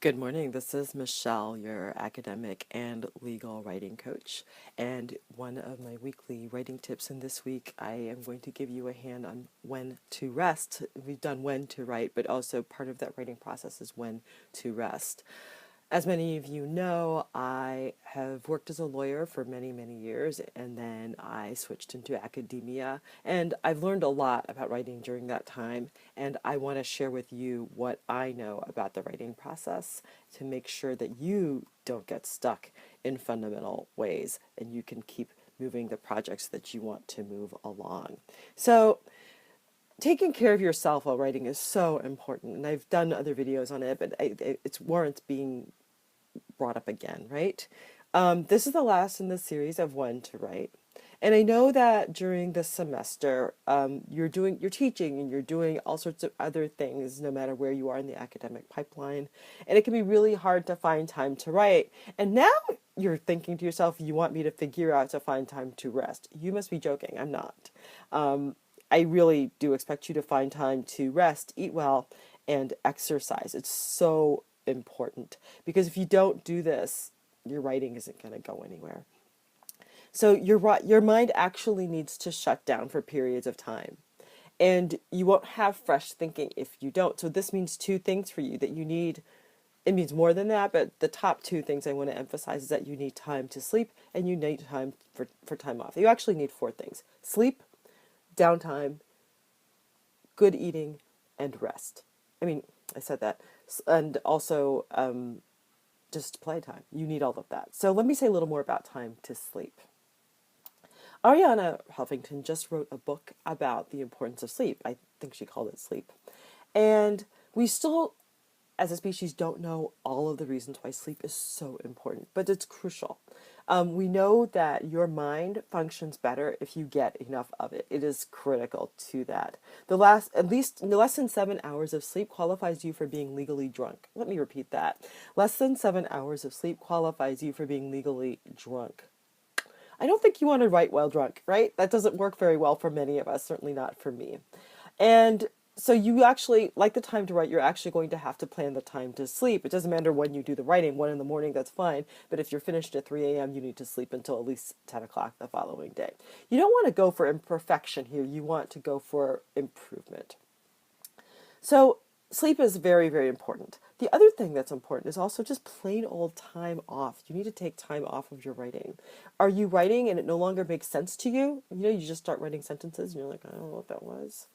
Good morning. This is Michelle, your academic and legal writing coach. And one of my weekly writing tips in this week, I am going to give you a hand on when to rest. We've done when to write, but also part of that writing process is when to rest. As many of you know, I have worked as a lawyer for many, many years, and then I switched into academia. And I've learned a lot about writing during that time, and I want to share with you what I know about the writing process to make sure that you don't get stuck in fundamental ways and you can keep moving the projects that you want to move along. So, taking care of yourself while writing is so important, and I've done other videos on it, but it's warrants being brought up again, right? This is the last in the series of When to Write. And I know that during the semester, you're teaching and you're doing all sorts of other things, no matter where you are in the academic pipeline. And it can be really hard to find time to write. And now you're thinking to yourself, you want me to figure out to find time to rest. You must be joking. I'm not. I really do expect you to find time to rest, eat well, and exercise. It's so important because if you don't do this, your writing isn't going to go anywhere. So your mind actually needs to shut down for periods of time. And you won't have fresh thinking if you don't. So this means two things for you that you need. It means more than that, but the top two things I want to emphasize is that you need time to sleep and you need time for time off. You actually need four things: sleep, downtime, good eating, and rest. I mean, I said that. And also just playtime. You need all of that. So let me say a little more about time to sleep. Arianna Huffington just wrote a book about the importance of sleep. I think she called it Sleep. And we still, as a species, don't know all of the reasons why sleep is so important, but it's crucial. We know that your mind functions better if you get enough of it. It is critical to that. At least less than 7 hours of sleep qualifies you for being legally drunk. Let me repeat that. Less than 7 hours of sleep qualifies you for being legally drunk. I don't think you want to write while drunk, right? That doesn't work very well for many of us, certainly not for me. And so you actually, like the time to write, you're actually going to have to plan the time to sleep. It doesn't matter when you do the writing, 1 in the morning, that's fine. But if you're finished at 3 a.m., you need to sleep until at least 10 o'clock the following day. You don't want to go for imperfection here. You want to go for improvement. So sleep is very, very important. The other thing that's important is also just plain old time off. You need to take time off of your writing. Are you writing and it no longer makes sense to you? You know, you just start writing sentences and you're like, I don't know what that was.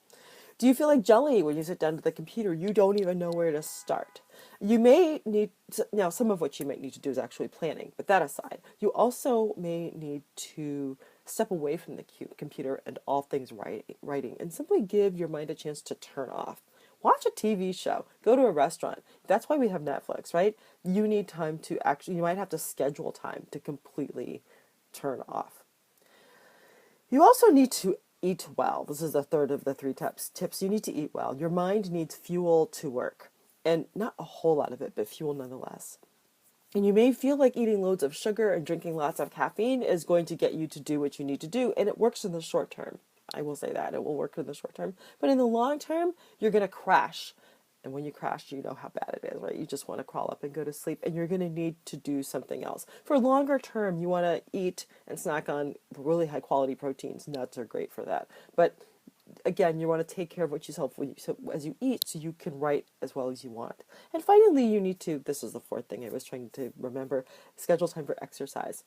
Do you feel like jelly when you sit down to the computer? You don't even know where to start. You may need to, now some of what you might need to do is actually planning, but that aside, you also may need to step away from the computer and all things writing and simply give your mind a chance to turn off. Watch a TV show, go to a restaurant. That's why we have Netflix, right? You need time to actually, you might have to schedule time to completely turn off. You also need to eat well. This is the third of the three tips. You need to eat well. Your mind needs fuel to work. And not a whole lot of it, but fuel nonetheless. And you may feel like eating loads of sugar and drinking lots of caffeine is going to get you to do what you need to do. And it works in the short term. I will say that. It will work in the short term. But in the long term, you're going to crash. And when you crash, you know how bad it is, right? You just want to crawl up and go to sleep, and you're going to need to do something else. For longer term, you want to eat and snack on really high quality proteins. Nuts are great for that. But again, you want to take care of what yourself as you eat so you can write as well as you want. And finally, you need to, this is the fourth thing I was trying to remember, schedule time for exercise.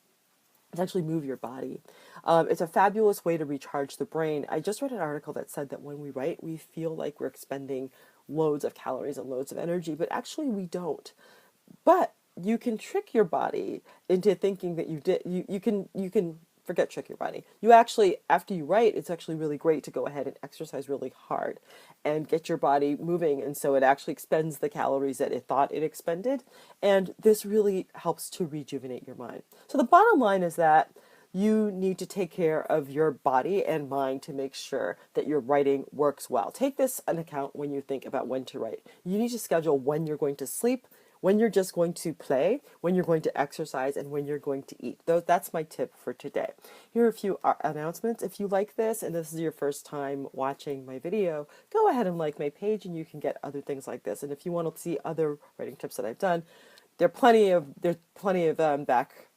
It's actually move your body. It's a fabulous way to recharge the brain. I just read an article that said that when we write, we feel like we're expending loads of calories and loads of energy, but actually we don't. But you can trick your body into thinking that you did. You can forget trick your body. You actually, after you write, it's actually really great to go ahead and exercise really hard and get your body moving, and so it actually expends the calories that it thought it expended, and this really helps to rejuvenate your mind. So the bottom line is that you need to take care of your body and mind to make sure that your writing works well. Take this into account when you think about when to write. You need to schedule when you're going to sleep, when you're just going to play, when you're going to exercise, and when you're going to eat. That's my tip for today. Here are a few announcements. If you like this and this is your first time watching my video, go ahead and like my page and you can get other things like this. And if you want to see other writing tips that I've done, there's plenty of back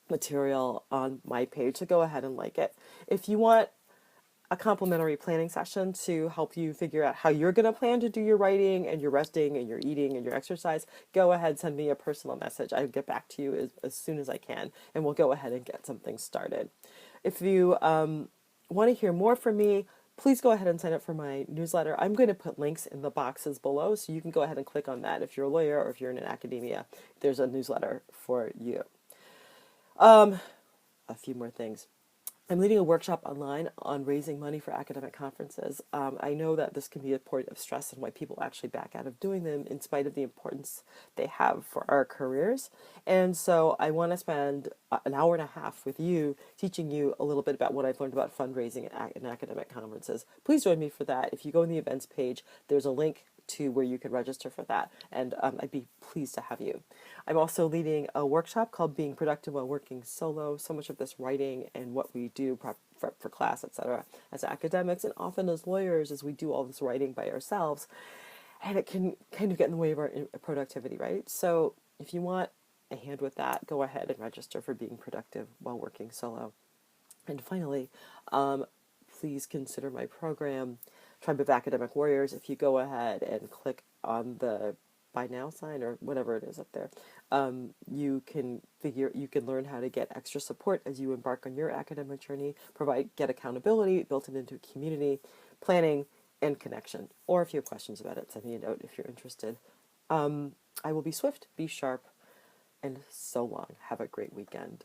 material on my page, so go ahead and like it. If you want a complimentary planning session to help you figure out how you're going to plan to do your writing and your resting and your eating and your exercise, go ahead, send me a personal message. I'll get back to you as soon as I can, and we'll go ahead and get something started. If you want to hear more from me, please go ahead and sign up for my newsletter. I'm going to put links in the boxes below, so you can go ahead and click on that. If you're a lawyer or if you're in academia, there's a newsletter for you. A few more things. I'm leading a workshop online on raising money for academic conferences. I know that this can be a point of stress and why people actually back out of doing them in spite of the importance they have for our careers. And so I want to spend an hour and a half with you, teaching you a little bit about what I've learned about fundraising in academic conferences. Please join me for that. If you go on the events page, there's a link to where you can register for that, and I'd be pleased to have you. I'm also leading a workshop called Being Productive While Working Solo. So much of this writing and what we do for class, etc., as academics and often as lawyers, as we do all this writing by ourselves, and it can kind of get in the way of our productivity, right? So if you want a hand with that, go ahead and register for Being Productive While Working Solo. And finally, please consider my program, Tribe of Academic Warriors. If you go ahead and click on the Buy Now sign or whatever it is up there, you can learn how to get extra support as you embark on your academic journey, get accountability, built it into a community, planning, and connection. Or if you have questions about it, send me a note if you're interested. I will be swift, be sharp, and so long. Have a great weekend.